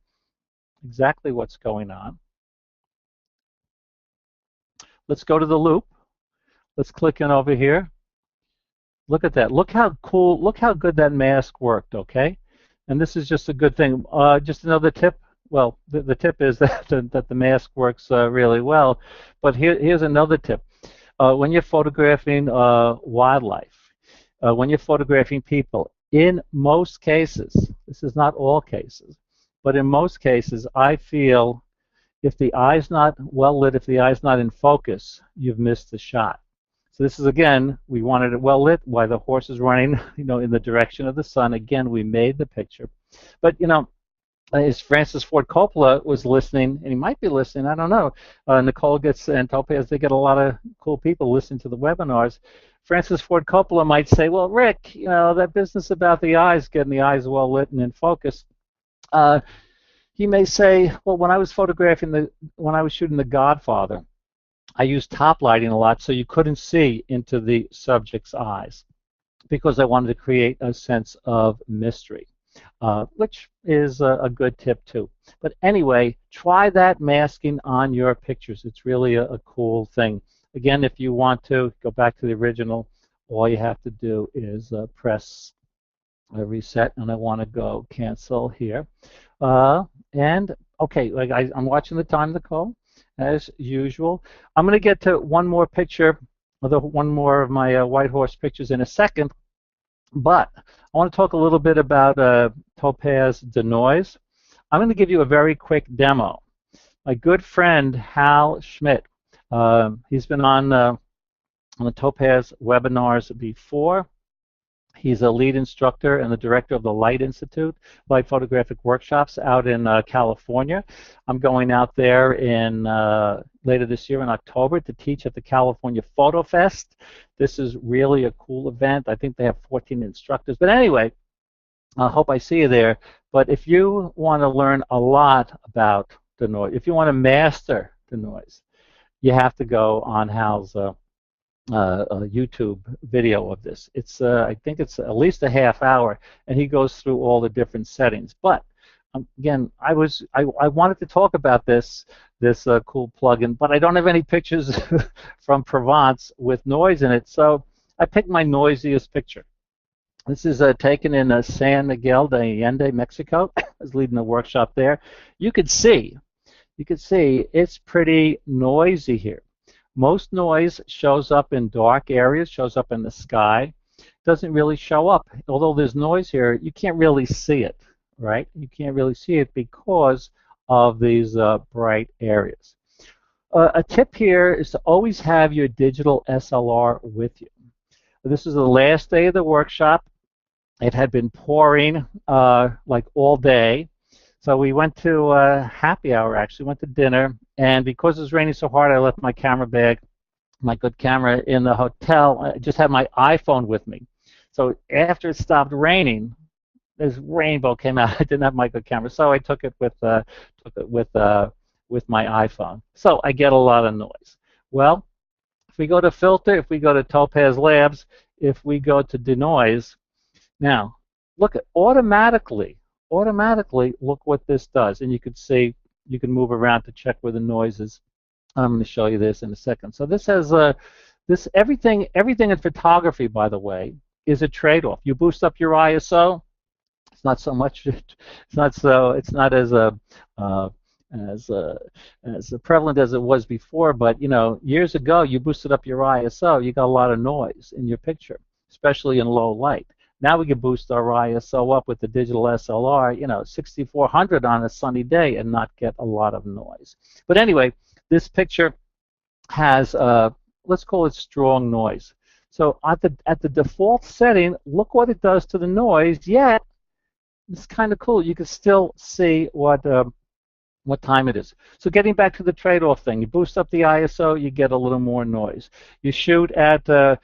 exactly what's going on. Let's go to the loop. Let's click in over here. Look at that. Look how cool, look how good that mask worked, okay? And this is just a good thing. Just another tip. Well, the tip is that the mask works really well. But here's another tip. when you're photographing wildlife, when you're photographing people, in most cases, this is not all cases, but in most cases, I feel if the eye's not well lit, if the eye's not in focus, you've missed the shot. So this is, again, we wanted it well lit while the horse is running, in the direction of the sun. Again, we made the picture. But, as Francis Ford Coppola was listening, and he might be listening, I don't know. Nicole and Topaz, they get a lot of cool people listening to the webinars. Francis Ford Coppola might say, well, Rick, that business about the eyes, getting the eyes well lit and in focus, he may say, well, when I was shooting The Godfather, I used top lighting a lot so you couldn't see into the subject's eyes because I wanted to create a sense of mystery. Which is a good tip too. But anyway, try that masking on your pictures. It's really a cool thing. Again, if you want to go back to the original, all you have to do is press reset, and I want to go cancel here. And okay, I'm watching the time, Nicole, as usual. I'm going to get to one more picture, one more of my white horse pictures in a second. But I want to talk a little bit about Topaz denoise. I'm going to give you a very quick demo. My good friend Hal Schmidt, he's been on the Topaz webinars before. He's a lead instructor and the director of the Light Institute, Light Photographic Workshops out in California. I'm going out there in later this year in October to teach at the California Photo Fest. This is really a cool event. I think they have 14 instructors. But anyway, I hope I see you there. But if you want to learn a lot about denoise, if you want to master denoise, you have to go on Hal's a YouTube video of this. It's I think it's at least a half hour, and he goes through all the different settings. But again, I wanted to talk about this cool plugin, but I don't have any pictures from Provence with noise in it, so I picked my noisiest picture. This is taken in San Miguel de Allende, Mexico. I was leading a workshop there. You could see it's pretty noisy here. Most noise shows up in dark areas, shows up in the sky. Doesn't really show up. Although there's noise here, you can't really see it, right? You can't really see it because of these bright areas. A tip here is to always have your digital SLR with you. This is the last day of the workshop. It had been pouring like all day. So we went to happy hour, actually, went to dinner, and because it was raining so hard, I left my camera bag, my good camera, in the hotel. I just had my iPhone with me. So after it stopped raining, this rainbow came out. I didn't have my good camera, so I took it with my iPhone. So I get a lot of noise. Well, if we go to filter, if we go to Topaz Labs, if we go to denoise, now look at automatically look what this does, and you can see you can move around to check where the noise is. I'm going to show you this in a second. So this has everything in photography, by the way, is a trade-off. You boost up your ISO, it's not so much, it's not as prevalent as it was before, but years ago you boosted up your ISO, you got a lot of noise in your picture, especially in low light. Now we can boost our ISO up with the digital SLR, 6400 on a sunny day and not get a lot of noise. But anyway, this picture has, let's call it strong noise. So at the default setting, look what it does to the noise, yet it's kind of cool. You can still see what time it is. So getting back to the trade-off thing, you boost up the ISO, you get a little more noise. You shoot at a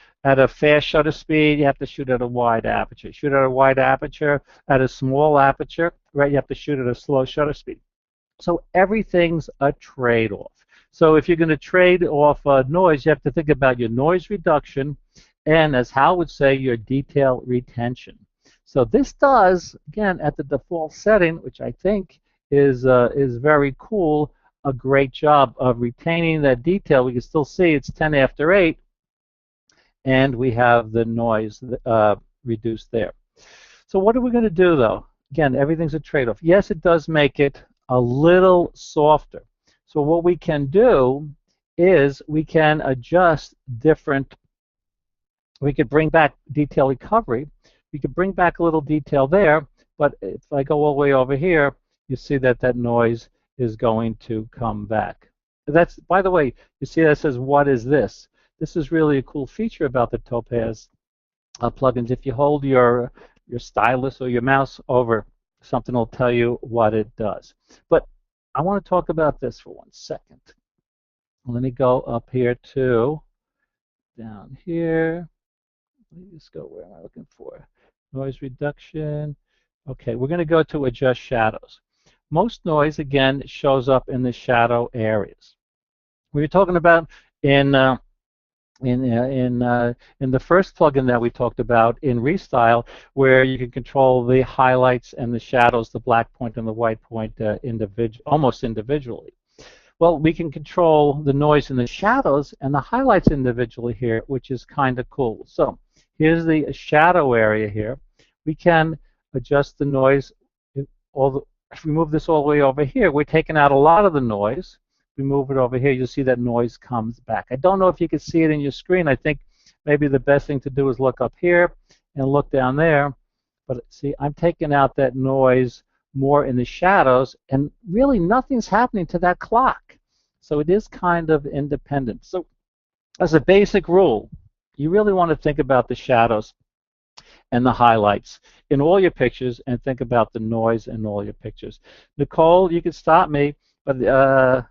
fast shutter speed, you have to shoot at a wide aperture. Shoot at a wide aperture, at a small aperture, right? You have to shoot at a slow shutter speed. So everything's a trade-off. So if you're going to trade off noise, you have to think about your noise reduction and, as Hal would say, your detail retention. So this does, again, at the default setting, which I think is very cool, a great job of retaining that detail. We can still see it's 10 after 8, and we have the noise reduced there. So what are we going to do, though? Again, everything's a trade-off. Yes, it does make it a little softer. So what we can do is we can adjust different, we could bring back detail recovery. We could bring back a little detail there, but if I go all the way over here, you see that that noise is going to come back. That's, by the way, you see that says, what is this? This is really a cool feature about the Topaz plugins. If you hold your stylus or your mouse over something, will tell you what it does. But I want to talk about this for 1 second. Let me go up here to down here. Let me just go, where am I looking for? Noise reduction. Okay, we're going to go to adjust shadows. Most noise, again, shows up in the shadow areas. We were talking about in the first plugin that we talked about in Restyle, where you can control the highlights and the shadows, the black point and the white point almost individually. Well, we can control the noise in the shadows and the highlights individually here, which is kind of cool. So here's the shadow area here. We can adjust the noise. If we move this all the way over here, we're taking out a lot of the noise. We move it over here, you'll see that noise comes back. I don't know if you can see it in your screen. I think maybe the best thing to do is look up here and look down there. But see, I'm taking out that noise more in the shadows, and really nothing's happening to that clock. So it is kind of independent. So as a basic rule, you really want to think about the shadows and the highlights in all your pictures, and think about the noise in all your pictures. Nicole, you can stop me, but I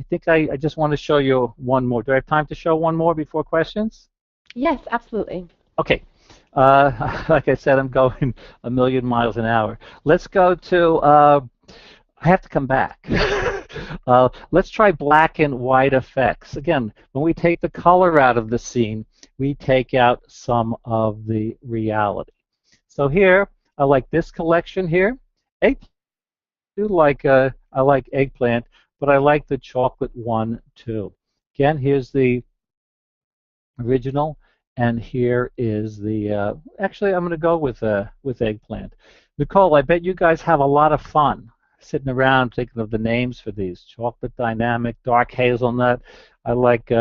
think I just want to show you one more. Do I have time to show one more before questions? Yes, absolutely. Okay. Like I said, I'm going a million miles an hour. Let's go to, I have to come back. Let's try black and white effects. Again, when we take the color out of the scene, we take out some of the reality. So here, I like this collection here. I like eggplant, but I like the chocolate one too. Again, here's the original. And here is the, actually I'm going to go with eggplant. Nicole, I bet you guys have a lot of fun sitting around thinking of the names for these. Chocolate Dynamic, Dark Hazelnut. I like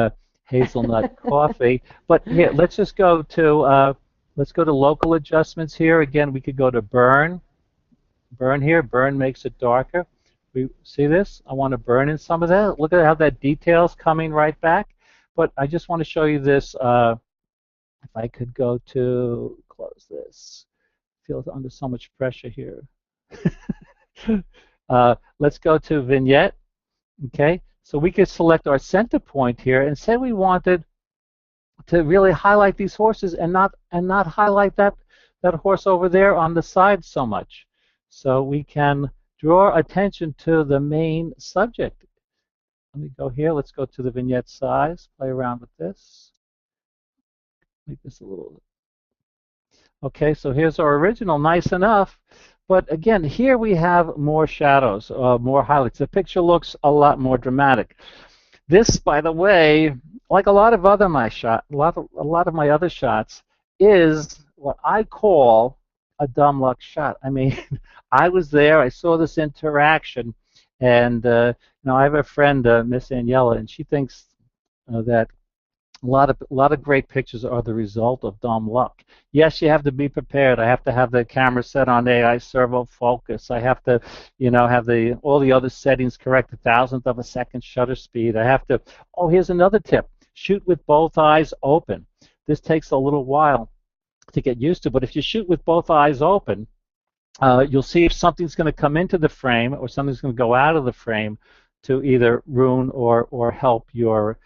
hazelnut coffee. But here, let's just go to, local adjustments here. Again, we could go to burn. Burn here. Burn makes it darker. We see this? I want to burn in some of that. Look at how that detail's coming right back. But I just want to show you this. If I could go to close this, feels under so much pressure here. Let's go to vignette. Okay, so we could select our center point here and say we wanted to really highlight these horses and not highlight that horse over there on the side so much. So we can draw attention to the main subject. Let me go here. Let's go to the vignette size. Play around with this. Make this a little. Okay, so here's our original, nice enough. But again, here we have more shadows, more highlights. The picture looks a lot more dramatic. This, by the way, like a lot of my other shots, is what I call a dumb luck shot. I mean, I was there, I saw this interaction, and you know, I have a friend, Miss Aniela, and she thinks that a lot of great pictures are the result of dumb luck. Yes, you have to be prepared. I have to have the camera set on AI servo focus. I have to, you know, have all the other settings correct, 1,000th of a second shutter speed. I have to. Oh, here's another tip: shoot with both eyes open. This takes a little while to get used to, but if you shoot with both eyes open, you'll see if something's going to come into the frame or something's going to go out of the frame to either ruin or help your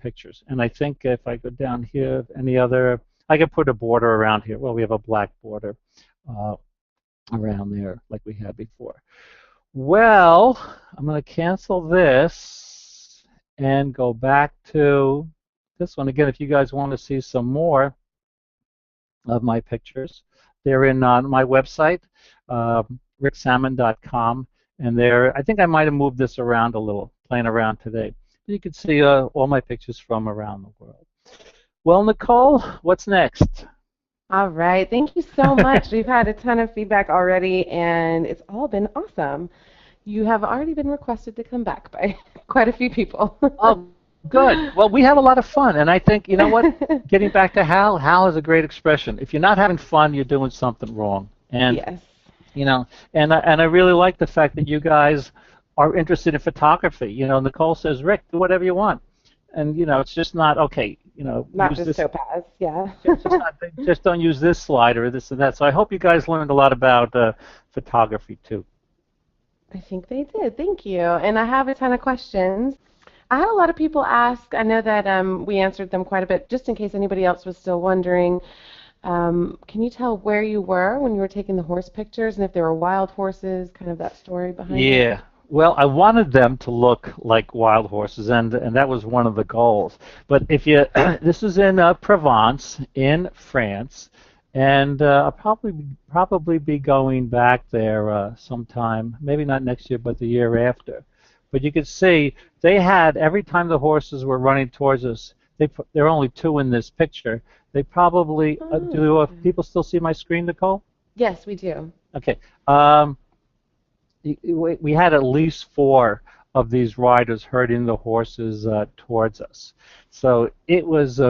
pictures. And I think if I go down here, I could put a border around here. Well, we have a black border around there like we had before. Well, I'm going to cancel this and go back to this one. Again, if you guys want to see some more of my pictures, they're in on my website, ricksammon.com. And there, I think I might have moved this around a little, playing around today. You can see all my pictures from around the world. Well, Nicole, what's next? All right. Thank you so much. We've had a ton of feedback already, and it's all been awesome. You have already been requested to come back by quite a few people. Oh, good. Well, we have a lot of fun, and I think, you know what? Getting back to Hal is a great expression. If you're not having fun, you're doing something wrong. And Yes. you know, and I really like the fact that you guys are interested in photography. You know, Nicole says, Rick, do whatever you want, and you know, it's just not okay. You know, Not use just this. Topaz, yeah. Just don't use this slider or this and that. So I hope you guys learned a lot about photography too. I think they did. Thank you. And I have a ton of questions. I had a lot of people ask. I know that we answered them quite a bit, just in case anybody else was still wondering. Can you tell where you were when you were taking the horse pictures, and if there were wild horses, kind of that story behind it? Yeah. Well, I wanted them to look like wild horses, and that was one of the goals. But if you, this is in Provence, in France, and I'll probably be going back there sometime. Maybe not next year, but the year after. But you could see they had every time the horses were running towards us. There are only two in this picture. They probably people still see my screen, Nicole? Yes, we do. Okay. We had at least 4 of these riders herding the horses towards us, so it was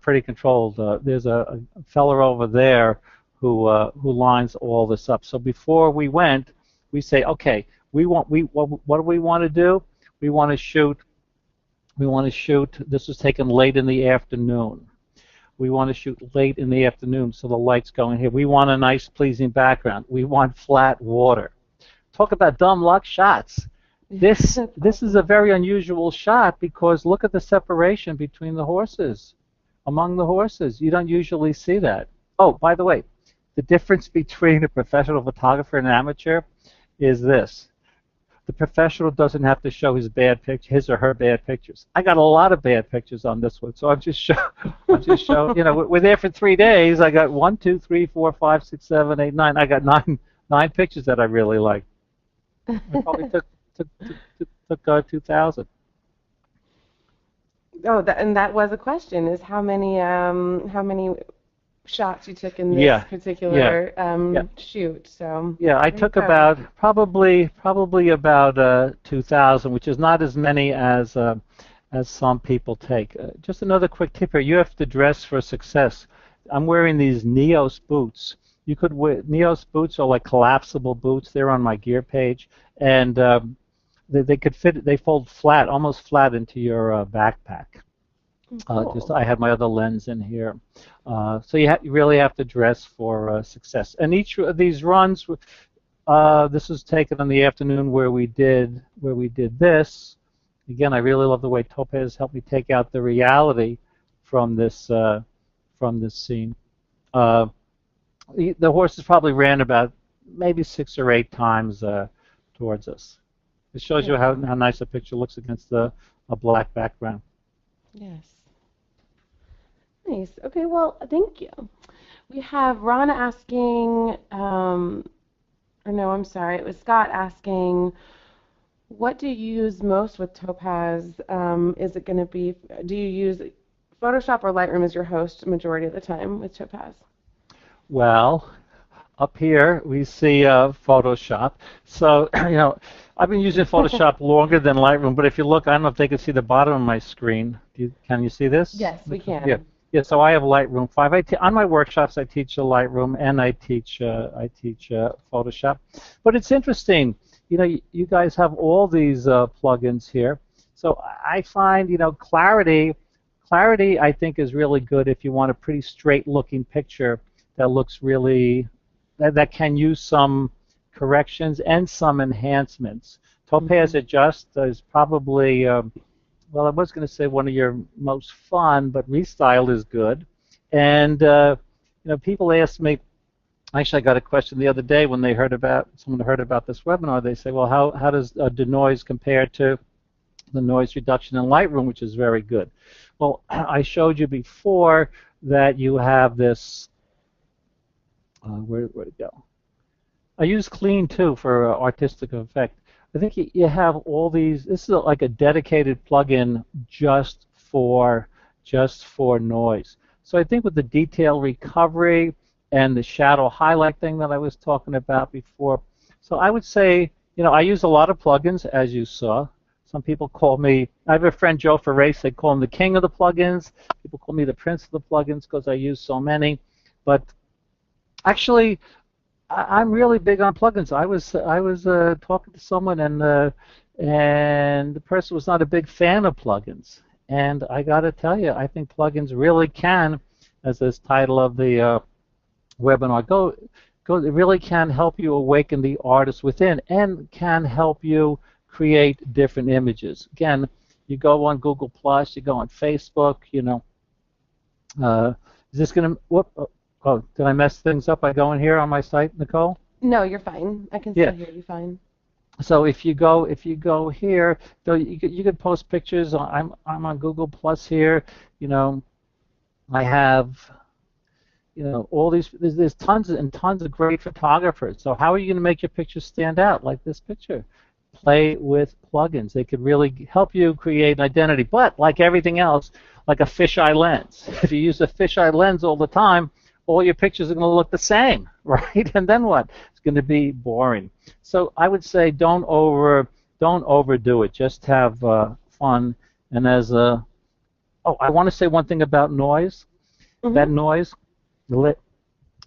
pretty controlled. There's a fella over there who lines all this up. So before we went, we say, okay, what do we want to do? We want to shoot. This was taken late in the afternoon. We want to shoot late in the afternoon, so the light's going here. We want a nice, pleasing background. We want flat water. Talk about dumb luck shots. This is a very unusual shot because look at the separation between the horses, among the horses. You don't usually see that. Oh, by the way, the difference between a professional photographer and an amateur is this. The professional doesn't have to show his or her bad pictures. I got a lot of bad pictures on this one, so I'm just showing. You know, we're there for 3 days. I got 1, 2, 3, 4, 5, 6, 7, 8, 9. I got nine pictures that I really like. I probably took 2,000. Oh, and that was a question: is how many shots you took in this particular shoot? So yeah, I took about probably about 2,000, which is not as many as some people take. Just another quick tip here: you have to dress for success. I'm wearing these Neos boots. You could wear Neos boots are like collapsible boots. They're on my gear page, and they could fit. They fold flat, almost flat into your backpack. Cool. I had my other lens in here, so you really have to dress for success. And each of these runs, this was taken in the afternoon where we did this. Again, I really love the way Topaz helped me take out the reality from this scene. The horses probably ran about maybe 6 or 8 times towards us. It shows you how nice a picture looks against a black background. Yes. Nice. Okay, well, thank you. We have Ron asking, or no, I'm sorry, it was Scott asking, what do you use most with Topaz? Is it going to be, do you use Photoshop or Lightroom as your host majority of the time with Topaz? Well, up here we see Photoshop. So, you know, I've been using Photoshop longer than Lightroom, but if you look, I don't know if they can see the bottom of my screen. Can you see this? Yes, we can. Yeah. So I have Lightroom 5. On my workshops, I teach Lightroom and I teach Photoshop. But it's interesting. You know, you guys have all these plugins here. So I find, you know, clarity I think is really good if you want a pretty straight-looking picture that looks really that can use some corrections and some enhancements. Topaz Adjust is probably well, I was going to say one of your most fun, but Restyle is good. And you know, people ask me. Actually, I got a question the other day when someone heard about this webinar. They say, well, how does denoise compare to the noise reduction in Lightroom, which is very good? Well, I showed you before that you have this. Where'd it go? I use Clean too for artistic effect. I think you have all these. This is like a dedicated plugin just for noise. So I think with the detail recovery and the shadow highlight thing that I was talking about before. So I would say, I use a lot of plugins, as you saw. Some people call me, I have a friend, Joe Ferrace, they call him the king of the plugins. People call me the prince of the plugins because I use so many. But actually, I'm really big on plugins. I was talking to someone, and the person was not a big fan of plugins. And I got to tell you, I think plugins really can, as this title of the webinar it really can help you awaken the artist within, and can help you create different images. Again, you go on Google Plus, you go on Facebook. Is this going to? Oh, did I mess things up by going here on my site, Nicole? No, you're fine. I can still hear you fine. So if you go here, so you could post pictures. I'm on Google Plus here. I have all these. There's tons and tons of great photographers. So how are you going to make your pictures stand out like this picture? Play with plugins. They could really help you create an identity. But like everything else, like a fisheye lens. If you use a fisheye lens all the time, all your pictures are going to look the same, right? And then what? It's going to be boring. So I would say don't overdo it. Just have fun. And I want to say one thing about noise. Mm-hmm.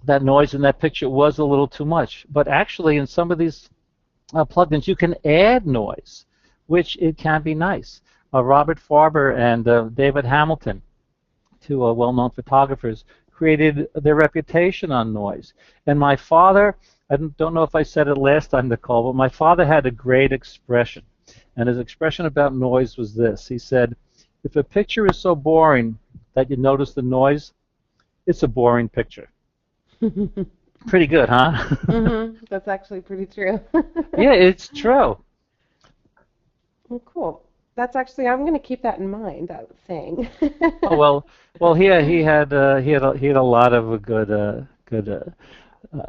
That noise in that picture was a little too much. But actually, in some of these plugins, you can add noise, which it can be nice. Robert Farber and David Hamilton, two well-known photographers, created their reputation on noise. And my father, I don't know if I said it last time, Nicole, but my father had a great expression. And his expression about noise was this. He said, if a picture is so boring that you notice the noise, it's a boring picture. Pretty good, huh? Mm-hmm. That's actually pretty true. Yeah, it's true. Well, cool. That's actually, I'm going to keep that in mind, that saying. Oh, well, he had a lot of good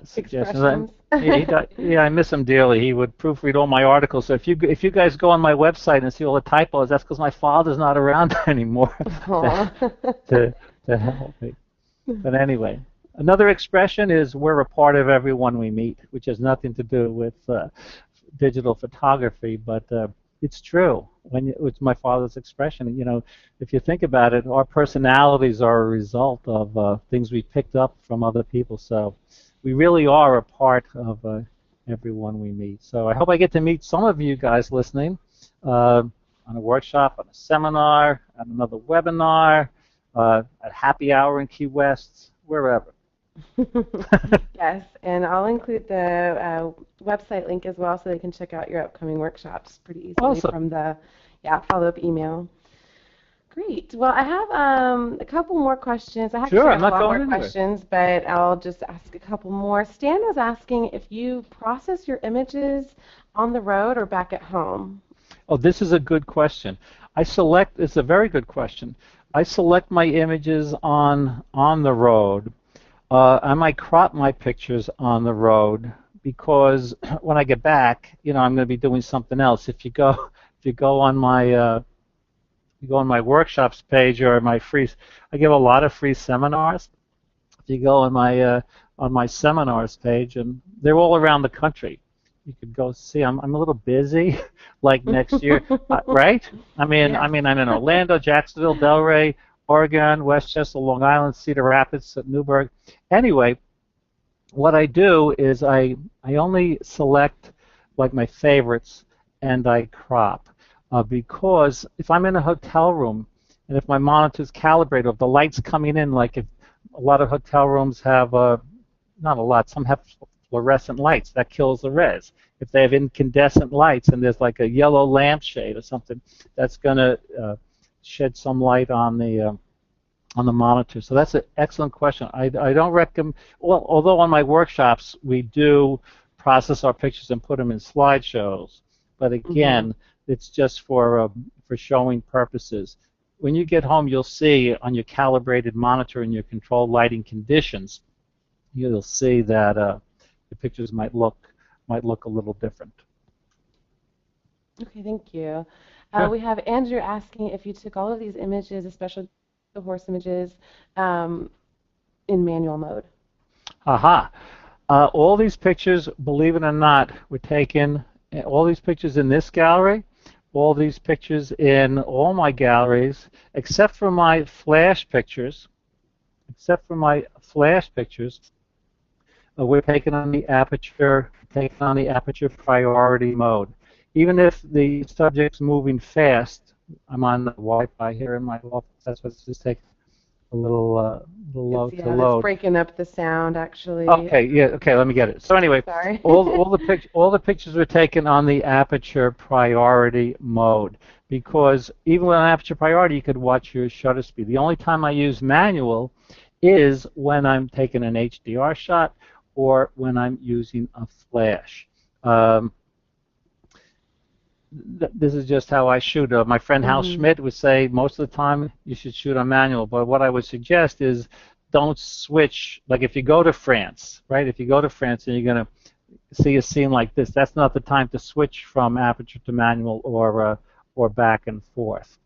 suggestions. I miss him dearly. He would proofread all my articles. So if you guys go on my website and see all the typos, that's because my father's not around anymore to help me. But anyway, another expression is we're a part of everyone we meet, which has nothing to do with digital photography, but it's true. It's my father's expression. If you think about it, our personalities are a result of things we picked up from other people. So we really are a part of everyone we meet. So I hope I get to meet some of you guys listening on a workshop, on a seminar, on another webinar, at happy hour in Key West, wherever. Yes, and I'll include the website link as well so they can check out your upcoming workshops pretty easily from the follow-up email. Great. Well, I have a couple more questions. I actually have a lot more questions, but I'll just ask a couple more. Stan was asking if you process your images on the road or back at home. Oh, this is a good question. It's a very good question. I select my images on the road. I might crop my pictures on the road because when I get back, I'm going to be doing something else. If you go on my workshops page or I give a lot of free seminars. If you go on my seminars page, and they're all around the country. You could go see. I'm a little busy, like next year, right? I'm in Orlando, Jacksonville, Delray, Oregon, Westchester, Long Island, Cedar Rapids, Newburgh. Anyway, what I do is I only select like my favorites and I crop because if I'm in a hotel room and if my monitor's calibrated, if the light's coming in, like if a lot of hotel rooms have not a lot, some have fluorescent lights, that kills the res. If they have incandescent lights and there's like a yellow lampshade or something, that's going to shed some light on the monitor. So that's an excellent question. I don't recommend. Well, although on my workshops we do process our pictures and put them in slideshows, but again, it's just for showing purposes. When you get home, you'll see on your calibrated monitor and your controlled lighting conditions, you'll see that the pictures might look a little different. Okay, thank you. We have Andrew asking if you took all of these images, especially the horse images, in manual mode. Aha. All these pictures, believe it or not, were taken all these pictures in this gallery, all these pictures in all my galleries, except for my flash pictures. We're taking on the aperture priority mode. Even if the subject's moving fast, I'm on the Wi-Fi here in my office. That's what's just taking a little low to load. It's breaking up the sound, actually. Okay, yeah, okay, let me get it. So anyway, Sorry. all the pictures were taken on the aperture priority mode, because even with an aperture priority, you could watch your shutter speed. The only time I use manual is when I'm taking an HDR shot or when I'm using a flash. This is just how I shoot. My friend Hal Schmidt would say most of the time you should shoot on manual, but what I would suggest is don't switch. Like if you go to France, right? If you go to France and you're going to see a scene like this, that's not the time to switch from aperture to manual or back and forth.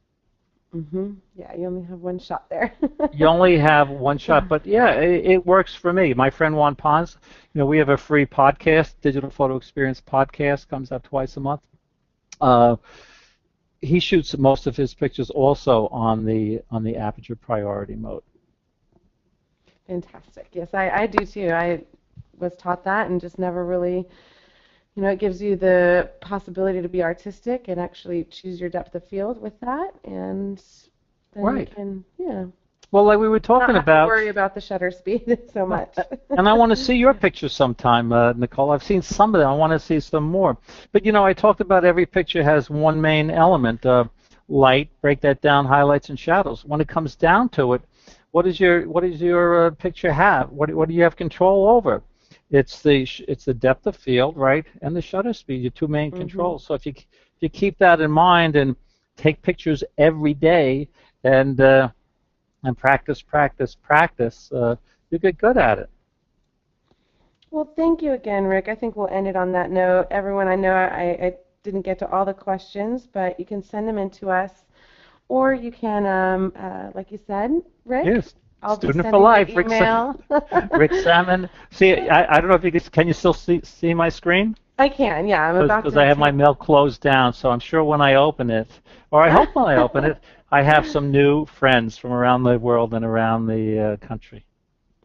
Yeah, you only have one shot there. You only have one shot, but yeah, it works for me. My friend Juan Pons, we have a free podcast, Digital Photo Experience podcast, comes out twice a month. He shoots most of his pictures also on the aperture priority mode. Fantastic. Yes, I do too. I was taught that and just never really, it gives you the possibility to be artistic and actually choose your depth of field with that, and then you can, Well, like we were talking not about, have to worry about the shutter speed so much. And I want to see your pictures sometime, Nicole. I've seen some of them. I want to see some more. But I talked about every picture has one main element: light. Break that down: highlights and shadows. When it comes down to it, what does your picture have? What do you have control over? It's the depth of field, right, and the shutter speed. Your two main controls. So if you keep that in mind and take pictures every day and practice, you get good at it. Well, thank you again, Rick. I think we'll end it on that note. Everyone, I know I didn't get to all the questions, but you can send them in to us, or you can, like you said, Rick. Yes. I'll Student be for life, Rick Sammon. Rick Sammon. See, I don't know if can you still see my screen? I can, yeah. I'm about to. Because I have my mail closed down, so I'm sure when I open it, or I hope when I open it, I have some new friends from around the world and around the country.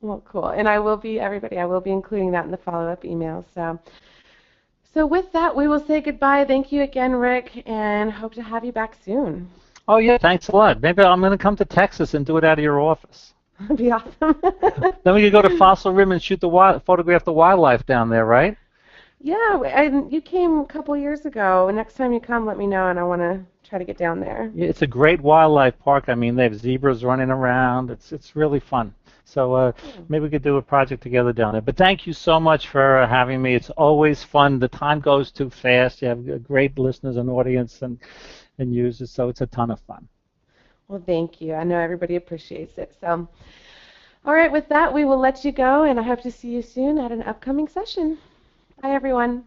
Well, cool. And I will be including that in the follow-up email. So with that, we will say goodbye. Thank you again, Rick, and hope to have you back soon. Oh, yeah, thanks a lot. Maybe I'm going to come to Texas and do it out of your office. That'd be awesome. Then we could go to Fossil Rim and photograph the wildlife down there, right? Yeah, and you came a couple years ago. Next time you come, let me know, and I want to try to get down there. Yeah, it's a great wildlife park. I mean, they have zebras running around. It's really fun. So maybe we could do a project together down there. But thank you so much for having me. It's always fun. The time goes too fast. You have great listeners and audience and users, so it's a ton of fun. Well, thank you. I know everybody appreciates it. So, all right, with that, we will let you go, and I hope to see you soon at an upcoming session. Bye, everyone.